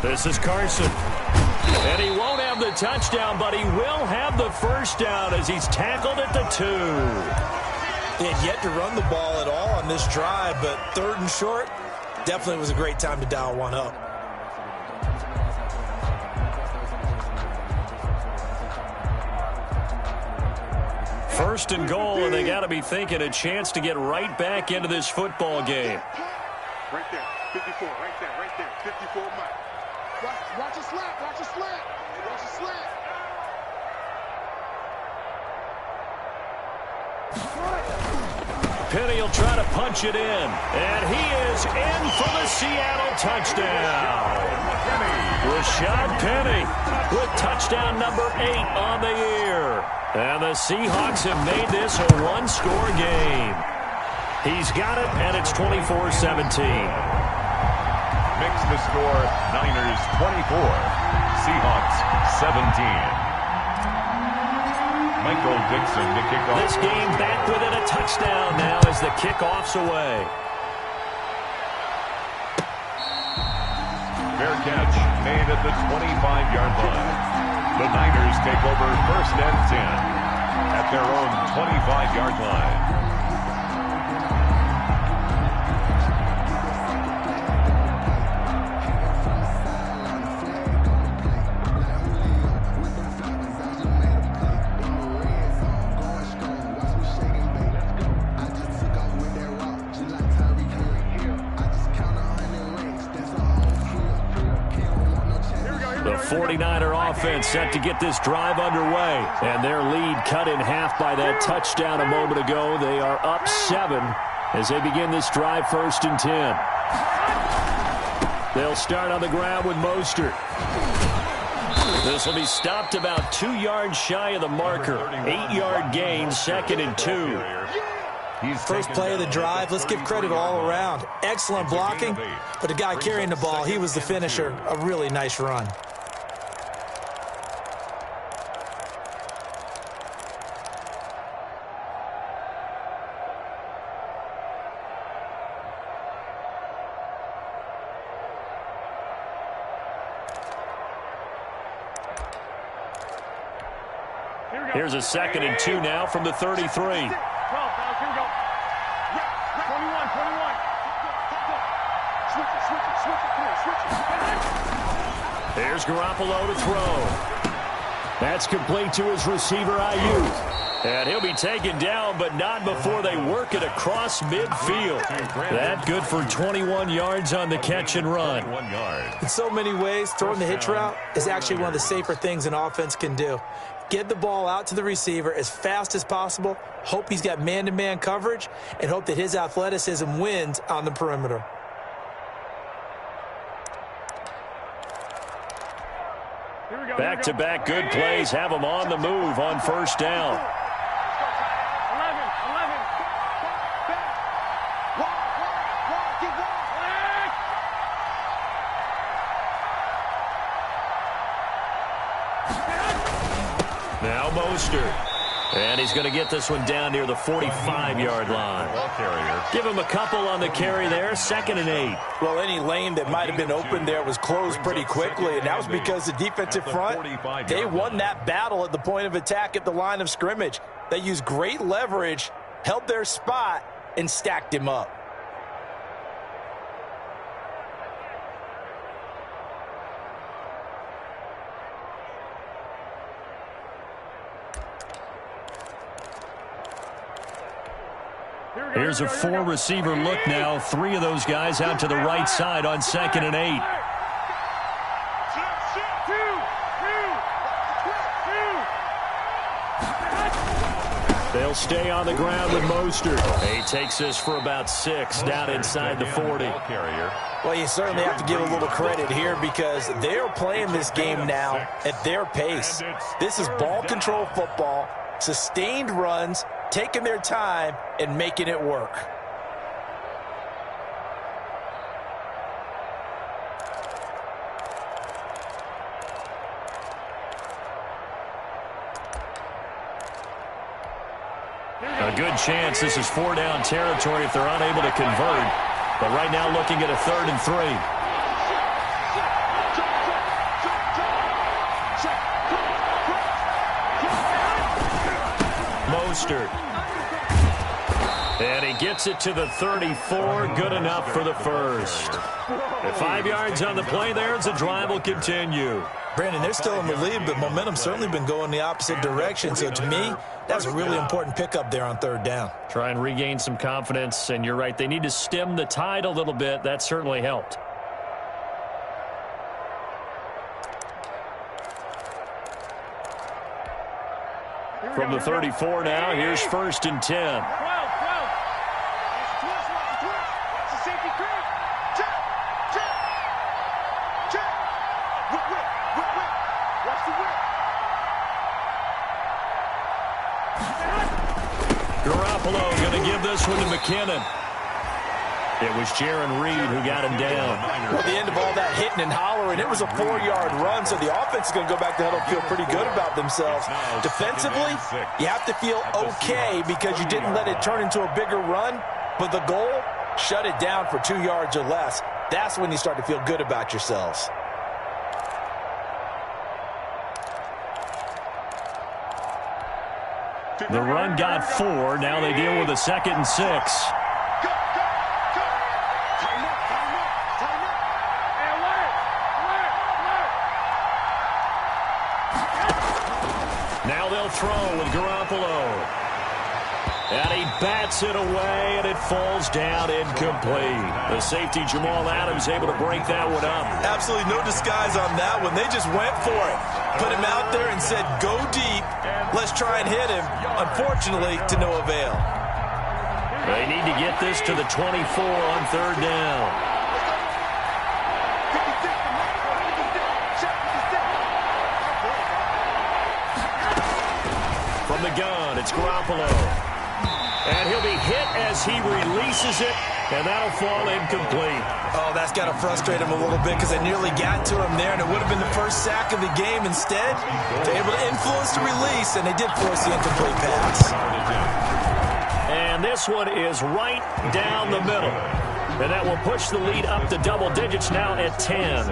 This is Carson. And he won't have the touchdown, but he will have the first down as he's tackled at the 2. They had yet to run the ball at all on this drive, but 3rd and short, definitely was a great time to dial one up. First and goal, and they got to be thinking a chance to get right back into this football game. Right there, 54, right there, 54 Mike. Watch a slant, watch a slant, watch a slant. Penny will try to punch it in, and he is in for the Seattle touchdown. Rashad Penny with touchdown number 8 on the year. And the Seahawks have made this a one-score game. He's got it, and it's 24-17. Makes the score Niners 24, Seahawks 17. Michael Dixon to kick off. This game back within a touchdown now as the kickoff's away. Fair catch made at the 25-yard line. The Niners take over 1st and 10 at their own 25-yard line. 49er offense set to get this drive underway. And their lead cut in half by that touchdown a moment ago. They are up 7 as they begin this drive 1st and 10. They'll start on the ground with Mostert. This will be stopped about 2 yards shy of the marker. 8-yard gain, 2nd and 2. First play of the drive, let's give credit all around. Excellent blocking, but the guy carrying the ball, he was the finisher. A really nice run. Here's a 2nd and 2 now from the 33. 12, here we go. 21. There's Garoppolo to throw. That's complete to his receiver, Ayuk. And he'll be taken down, but not before they work it across midfield. That good for 21 yards on the catch and run. In so many ways, throwing the hitch route is actually one of the safer things an offense can do. Get the ball out to the receiver as fast as possible, hope he's got man-to-man coverage, and hope that his athleticism wins on the perimeter. Back-to-back good plays have them on the move on 1st down. 11. Now Mostert. And he's going to get this one down near the 45-yard line. Give him a couple on the carry there, 2nd and 8. Well, any lane that might have been open there was closed pretty quickly, and that was because the defensive front, they won that battle at the point of attack at the line of scrimmage. They used great leverage, held their spot, and stacked him up. Here's a 4-receiver look now. 3 of those guys out to the right side on 2nd and 8. They'll stay on the ground with Mostert. He takes this for about 6 down inside the 40. Well, you certainly have to give a little credit here because they're playing this game now at their pace. This is ball control football, sustained runs, taking their time and making it work. A good chance this is 4-down territory if they're unable to convert. But right now looking at a 3rd and 3. Mostert. And he gets it to the 34. Good enough for the first. At 5 yards on the play there as the drive will continue. Brandon, they're still in the lead, but momentum's certainly been going the opposite direction. So to me, that's a really important pickup there on 3rd down. Try and regain some confidence, and you're right. They need to stem the tide a little bit. That certainly helped. From the 34 now, here's 1st and 10. 12. Safety creep. Check. Whip. Watch the whip. Garoppolo going to give this one to McKinnon. It was Jaron Reed who got him down. Well, at the end of all that hitting and hollering, it was a 4-yard run, so the offense is going to go back to huddle and feel pretty good about themselves. Defensively, you have to feel okay because you didn't let it turn into a bigger run, but the goal, shut it down for 2 yards or less. That's when you start to feel good about yourselves. The run got 4. Now they deal with a 2nd and 6. Now they'll throw with Garoppolo. And he bats it away, and it falls down incomplete. The safety, Jamal Adams, able to break that one up. Absolutely no disguise on that one. They just went for it. Put him out there and said, go deep. Let's try and hit him. Unfortunately, to no avail. They need to get this to the 24 on third down. From the gun, it's Garoppolo. And he'll be hit as he releases it, and that'll fall incomplete. Oh, that's got to frustrate him a little bit because they nearly got to him there, and it would have been the first sack of the game. Instead, they're able to influence the release, and they did force the incomplete pass. And this one is right down the middle. And that will push the lead up to double digits now at 10.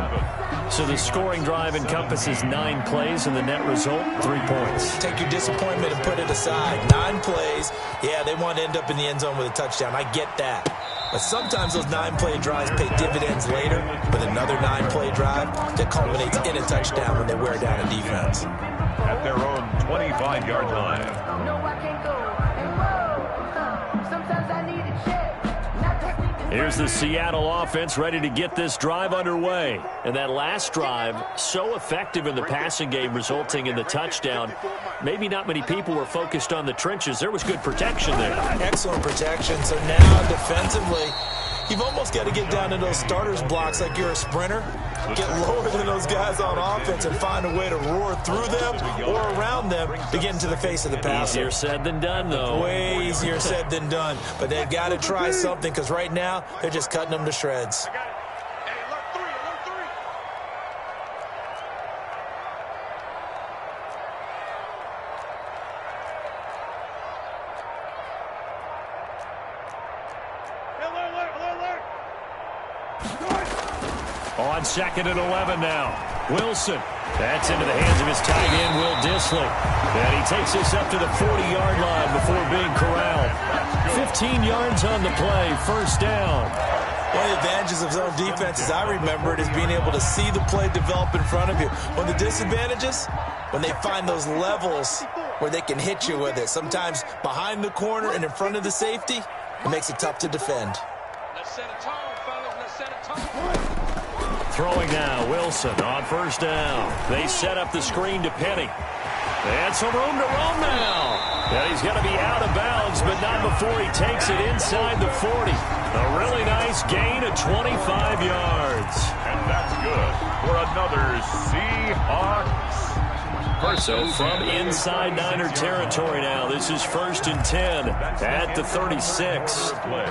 So the scoring drive encompasses 9 plays, and the net result, 3 points. Take your disappointment and put it aside. 9 plays. Yeah, they want to end up in the end zone with a touchdown. I get that. But sometimes those 9-play drives pay dividends later with another 9-play drive that culminates in a touchdown when they wear down a defense. At their own 25-yard line. No, I can't go. And whoa, sometimes I need a check. Here's the Seattle offense ready to get this drive underway. And that last drive, so effective in the passing game, resulting in the touchdown. Maybe not many people were focused on the trenches. There was good protection there. Excellent protection. So now defensively, you've almost got to get down to those starters blocks like you're a sprinter. Get lower than those guys on offense and find a way to roar through them or around them to get into the face of the passer. Easier said than done, though. Way easier said than done. But they've got to try something because right now they're just cutting them to shreds. On 2nd and 11 now. Wilson. That's into the hands of his tight end, Will Dissly. And he takes this up to the 40-yard line before being corralled. 15 yards on the play, first down. One of the advantages of zone defense, as I remember it, is being able to see the play develop in front of you. One of the disadvantages, when they find those levels where they can hit you with it. Sometimes behind the corner and in front of the safety, it makes it tough to defend. Let's set a tone, fellas. Let's set a tone. Throwing now, Wilson on first down. They set up the screen to Penny. And some room to roam now. And he's going to be out of bounds, but not before he takes it inside the 40. A really nice gain of 25 yards. And that's good for another Seahawks. So from inside Niner territory now, this is 1st and 10 at the 36. Play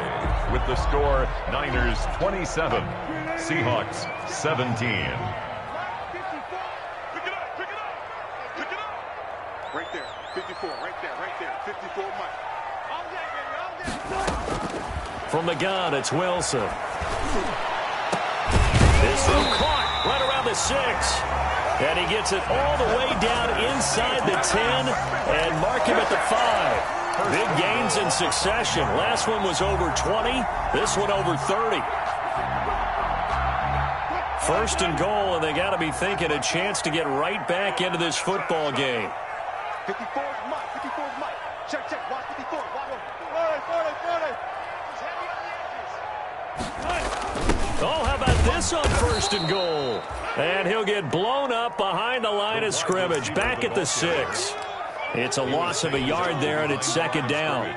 with the score Niners 27, Seahawks 17. Pick it up, pick it up, pick it up. Right there, 54, right there, 54 Mike. All day, baby, all day. From the gun, it's Wilson. This one caught right around the 6. And he gets it all the way down inside the 10 and mark him at the 5. Big gains in succession. Last one was over 20. This one over 30. 1st and goal, and they got to be thinking a chance to get right back into this football game. 54 is Mike. 54 is Mike. Check, check. Watch 54. Watch 40. He's heavy on the edges. Oh, how about this on 1st and goal? And he'll get blown up behind the line of scrimmage, back at the 6. It's a loss of a yard there, and it's 2nd down.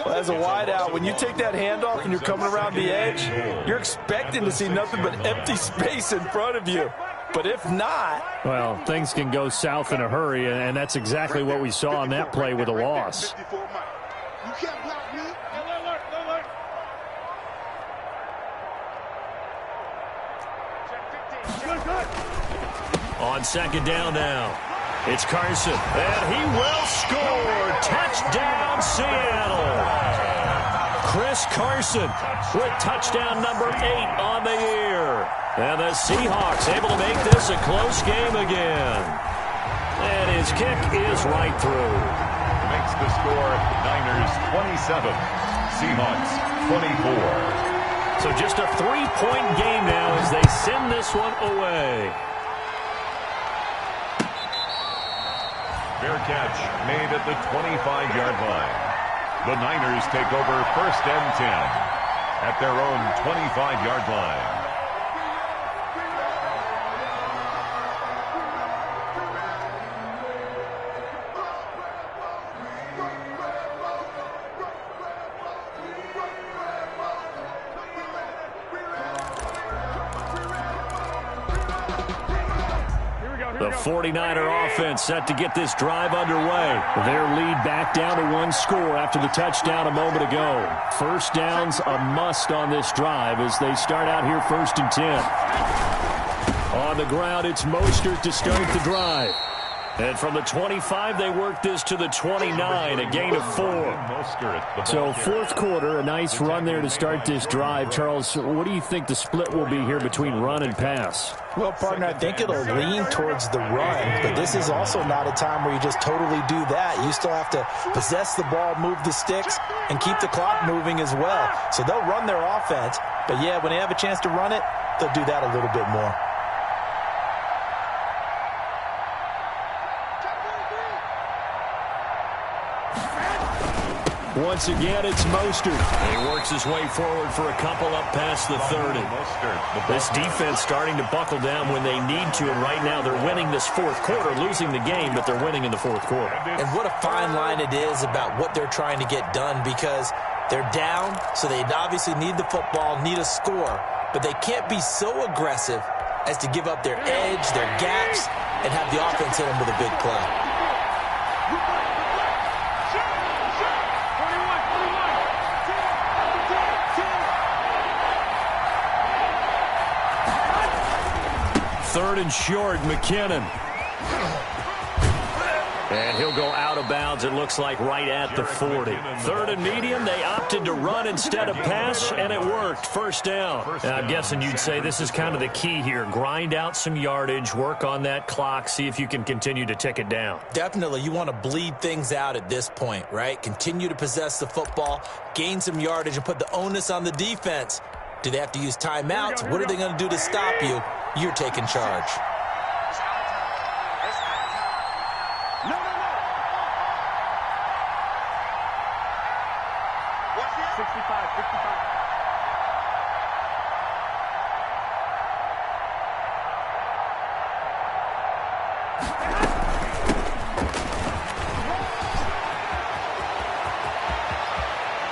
Well, as a wideout, when you take that handoff and you're coming around the edge, you're expecting to see nothing but empty space in front of you. But if not... Well, things can go south in a hurry, and that's exactly what we saw on that play with a loss. 54 Mike. You can't block me. Alert. On 2nd down now, it's Carson, and he will score. Touchdown, Seattle. Chris Carson with touchdown number 8 on the year. And the Seahawks able to make this a close game again. And his kick is right through. Makes the score Niners 27, Seahawks 24. So just a 3-point game now as they send this one away. Fair catch made at the 25-yard line. The Niners take over 1st and 10 at their own 25-yard line. The 49er offense set to get this drive underway. Their lead back down to 1 score after the touchdown a moment ago. First down's a must on this drive as they start out here 1st and 10. On the ground, it's Mostert to start the drive. And from the 25, they work this to the 29, a gain of 4. So 4th quarter, a nice run there to start this drive. Charles, what do you think the split will be here between run and pass? Well, partner, I think it'll lean towards the run, but this is also not a time where you just totally do that. You still have to possess the ball, move the sticks, and keep the clock moving as well. So they'll run their offense, but yeah, when they have a chance to run it, they'll do that a little bit more. Once again, it's Mostert. He works his way forward for a couple up past the 30. This defense starting to buckle down when they need to, and right now they're winning this 4th quarter, losing the game, but they're winning in the 4th quarter. And what a fine line it is about what they're trying to get done, because they're down, so they obviously need the football, need a score, but they can't be so aggressive as to give up their edge, their gaps, and have the offense hit them with a big play. Third and short, McKinnon. And he'll go out of bounds, it looks like, right at the 40. 3rd and medium, they opted to run instead of pass, and it worked. First down. I'm guessing you'd say this is kind of the key here. Grind out some yardage, work on that clock, see if you can continue to tick it down. Definitely, you want to bleed things out at this point, right? Continue to possess the football, gain some yardage, and put the onus on the defense. Do they have to use timeouts? What are they going to do to stop you? You're taking charge. No. 65.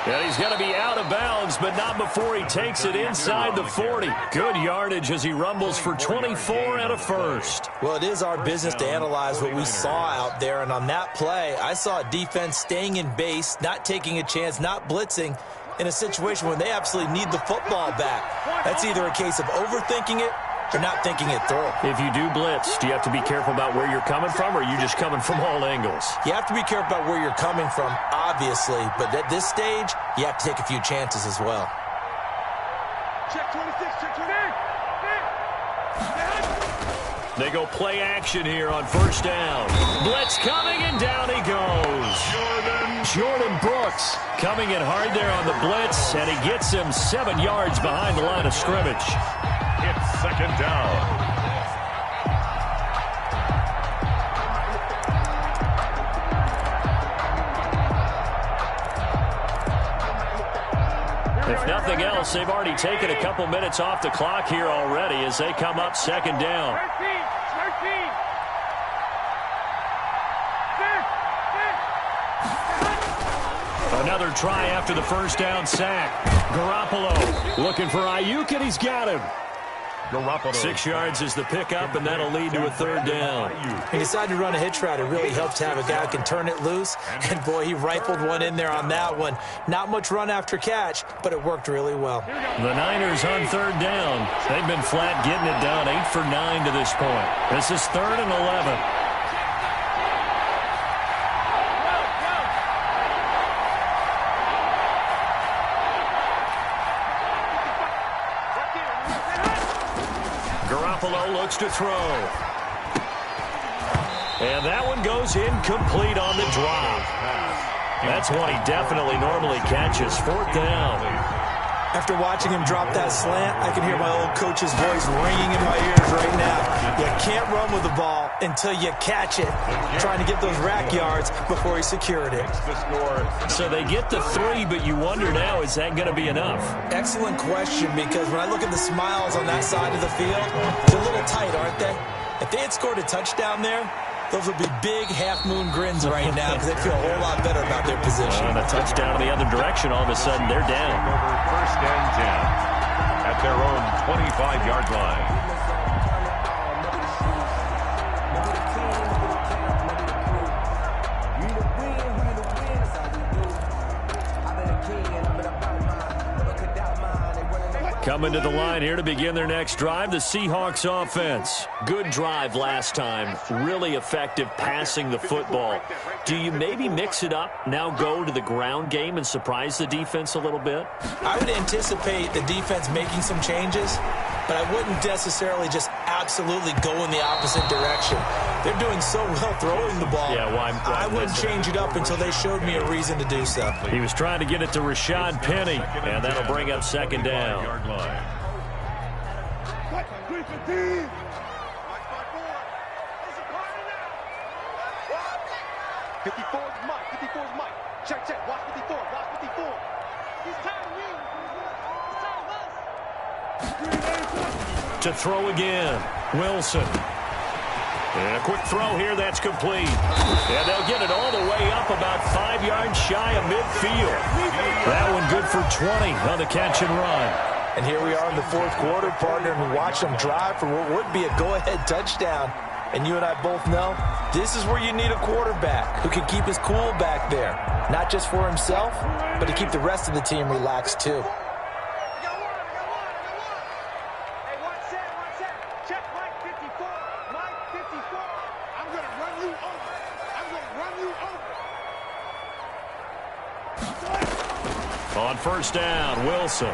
And he's going to be out of bounds, but not before he takes it inside the 40. Good yardage as he rumbles for 24 and a first. Well, it is our business to analyze what we saw out there, and on that play, I saw a defense staying in base, not taking a chance, not blitzing in a situation when they absolutely need the football back. That's either a case of overthinking it or not thinking it through. If you do blitz, do you have to be careful about where you're coming from, or are you just coming from all angles? You have to be careful about where you're coming from, obviously, but at this stage, you have to take a few chances as well. Check 26, check 26. They go play action here on first down. Blitz coming, and down he goes. Jordan Brooks coming in hard there on the blitz, and he gets him 7 yards behind the line of scrimmage. It's second down. If nothing else, they've already taken a couple minutes off the clock here already as they come up second down. 13. Another try after the first down sack. Garoppolo looking for Ayuk, and he's got him. Garoppolo. 6 yards is the pickup, and that'll lead to a third down. He decided to run a hitch route. It really helps to have a guy who can turn it loose. And, boy, he rifled one in there on that one. Not much run after catch, but it worked really well. The Niners on third down. They've been flat getting it done, 8 for 9 to this point. This is 3rd and 11. Garoppolo looks to throw. And that one goes incomplete on the drop. That's one he definitely normally catches. 4th down. After watching him drop that slant, I can hear my old coach's voice ringing in my ears right now. You can't run with the ball until you catch it. Trying to get those rack yards before he secured it. So they get the 3, but you wonder now, is that going to be enough? Excellent question, because when I look at the smiles on that side of the field, they're a little tight, aren't they? If they had scored a touchdown there, those would be big half-moon grins right now because they feel a whole lot better about their position. And a touchdown in the other direction, all of a sudden they're down. Over 1st and 10 at their own 25-yard line. Coming to the line here to begin their next drive, the Seahawks offense. Good drive last time. Really effective passing the football. Do you maybe mix it up, now go to the ground game and surprise the defense a little bit? I would anticipate the defense making some changes, but I wouldn't necessarily just absolutely go in the opposite direction. They're doing so well throwing the ball. Yeah, well, I wouldn't change it up until they showed me a reason to do so. He was trying to get it to Rashad Penny, and that'll bring up 2nd down. 54's Mike. 54's Mike. Check, check. Watch 54. Watch 54. He's tired of you. He's tired of us. To throw again, Wilson. And a quick throw here, that's complete. And they'll get it all the way up about 5 yards shy of midfield. That one good for 20 on the catch and run. And here we are in the 4th quarter, partner, and we watch them drive for what would be a go-ahead touchdown. And you and I both know this is where you need a quarterback who can keep his cool back there. Not just for himself, but to keep the rest of the team relaxed too. On 1st down, Wilson.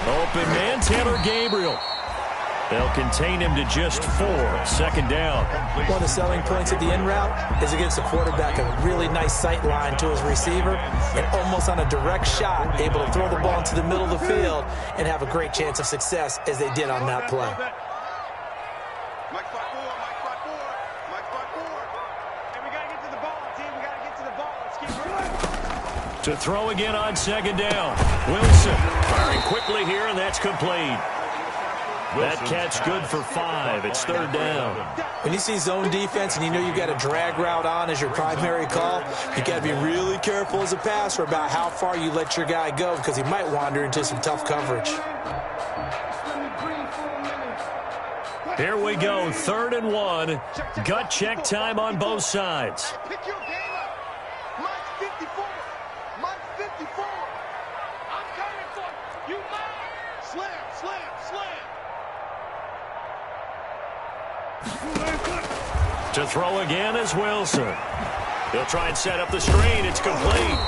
Open man, Taylor Gabriel. They'll contain him to just 4. 2nd down. One of the selling points of the in route is it gives the quarterback a really nice sight line to his receiver and almost on a direct shot able to throw the ball into the middle of the field and have a great chance of success as they did on that play. To throw again on 2nd down. Wilson firing quickly here, and that's complete. That catch good for 5. It's 3rd down. When you see zone defense and you know you've got a drag route on as your primary call, you got to be really careful as a passer about how far you let your guy go because he might wander into some tough coverage. Here we go, 3rd and 1. Gut check time on both sides. Pick your game up. Mike's 54. Mike's 54. I'm coming for you, Mike. Slam, slam, slam. To throw again is Wilson. He'll try and set up the screen. It's complete.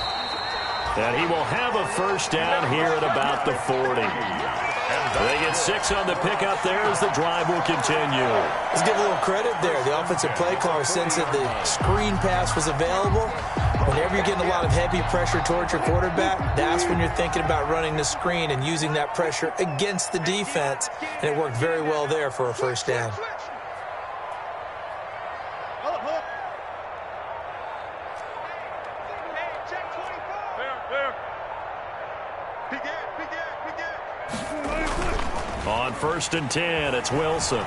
And he will have a 1st down here at about the 40. They get 6 on the pickup there as the drive will continue. Let's give a little credit there. The offensive play caller sensed that the screen pass was available. Whenever you're getting a lot of heavy pressure towards your quarterback, that's when you're thinking about running the screen and using that pressure against the defense. And it worked very well there for a 1st down. On 1st and 10, it's Wilson.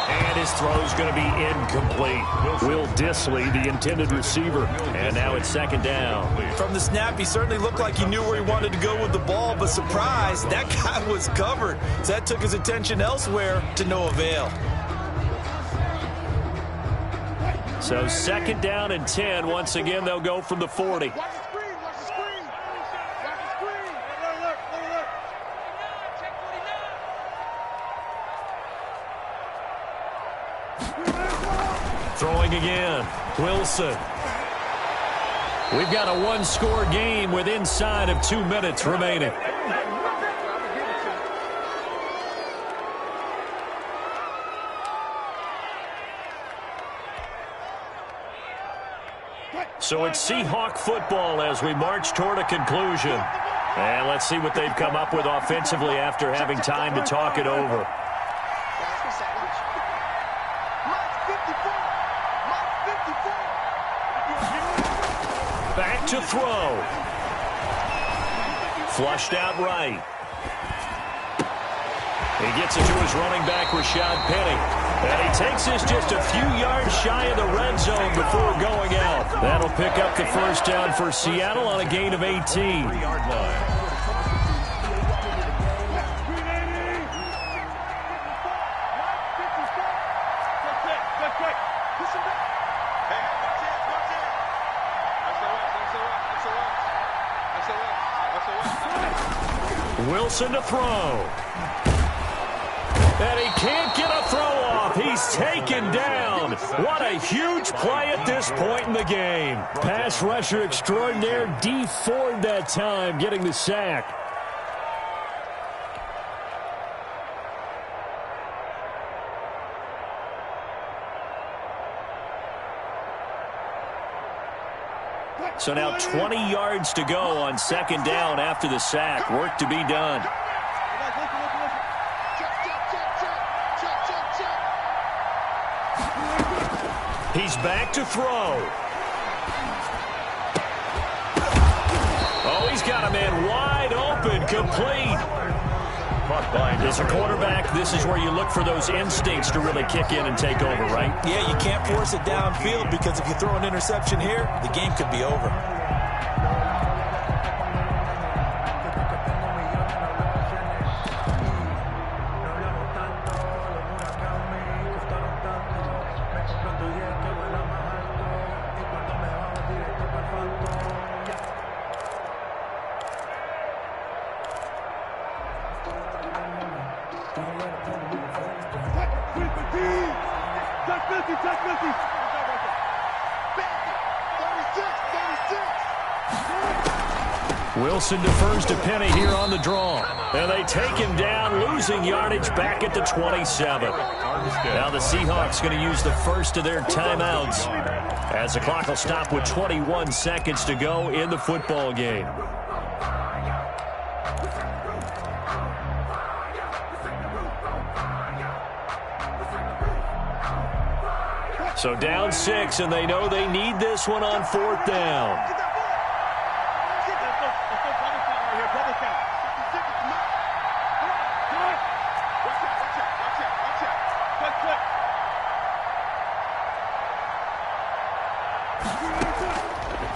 And his throw's going to be incomplete. Will Dissly, the intended receiver. And now it's 2nd down. From the snap, he certainly looked like he knew where he wanted to go with the ball, but surprise, that guy was covered. So that took his attention elsewhere to no avail. So 2nd down and 10. Once again, they'll go from the 40. Watch the screen, watch the screen. Watch the screen. Look. Throwing again, Wilson. We've got a 1-score game with inside of 2 minutes remaining. So it's Seahawk football as we march toward a conclusion. And let's see what they've come up with offensively after having time to talk it over. Back to throw. Flushed out right. He gets it to his running back, Rashad Penny. And he takes this just a few yards shy of the red zone before going out. That'll pick up the first down for Seattle on a gain of 18. 3-yard line. Wilson to throw. And he can't get a throw off. He's taken down. What a huge play at this point in the game. Pass rusher extraordinaire, D Ford that time, getting the sack. So now 20 yards to go on second down after the sack. Work to be done. He's back to throw. Oh, he's got a man wide open, complete. As a quarterback, this is where you look for those instincts to really kick in and take over, right? Yeah, you can't force it downfield because if you throw an interception here, the game could be over. Wilson defers to Penny here on the draw. And they take him down, losing yardage back at the 27. Now the Seahawks going to use the first of their timeouts as the clock will stop with 21 seconds to go in the football game. So down 6, and they know they need this one on fourth down.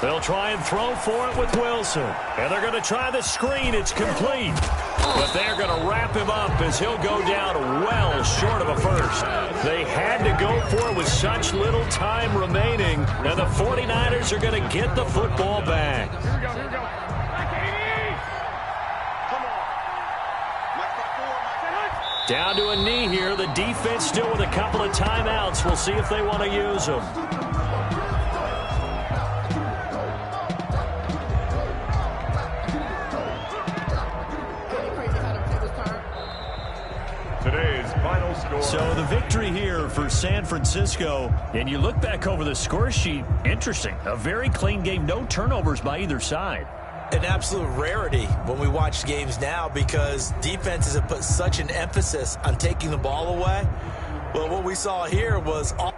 They'll try and throw for it with Wilson. And they're going to try the screen. It's complete. But they're going to wrap him up as he'll go down well short of a first. They had to go for it with such little time remaining. Now the 49ers are going to get the football back. Here we go. Down to a knee here. The defense still with a couple of timeouts. We'll see if they want to use them. Today's final score. So the victory here for San Francisco. And you look back over the score sheet. Interesting. A very clean game. No turnovers by either side. An absolute rarity when we watch games now because defenses have put such an emphasis on taking the ball away. Well, what we saw here was all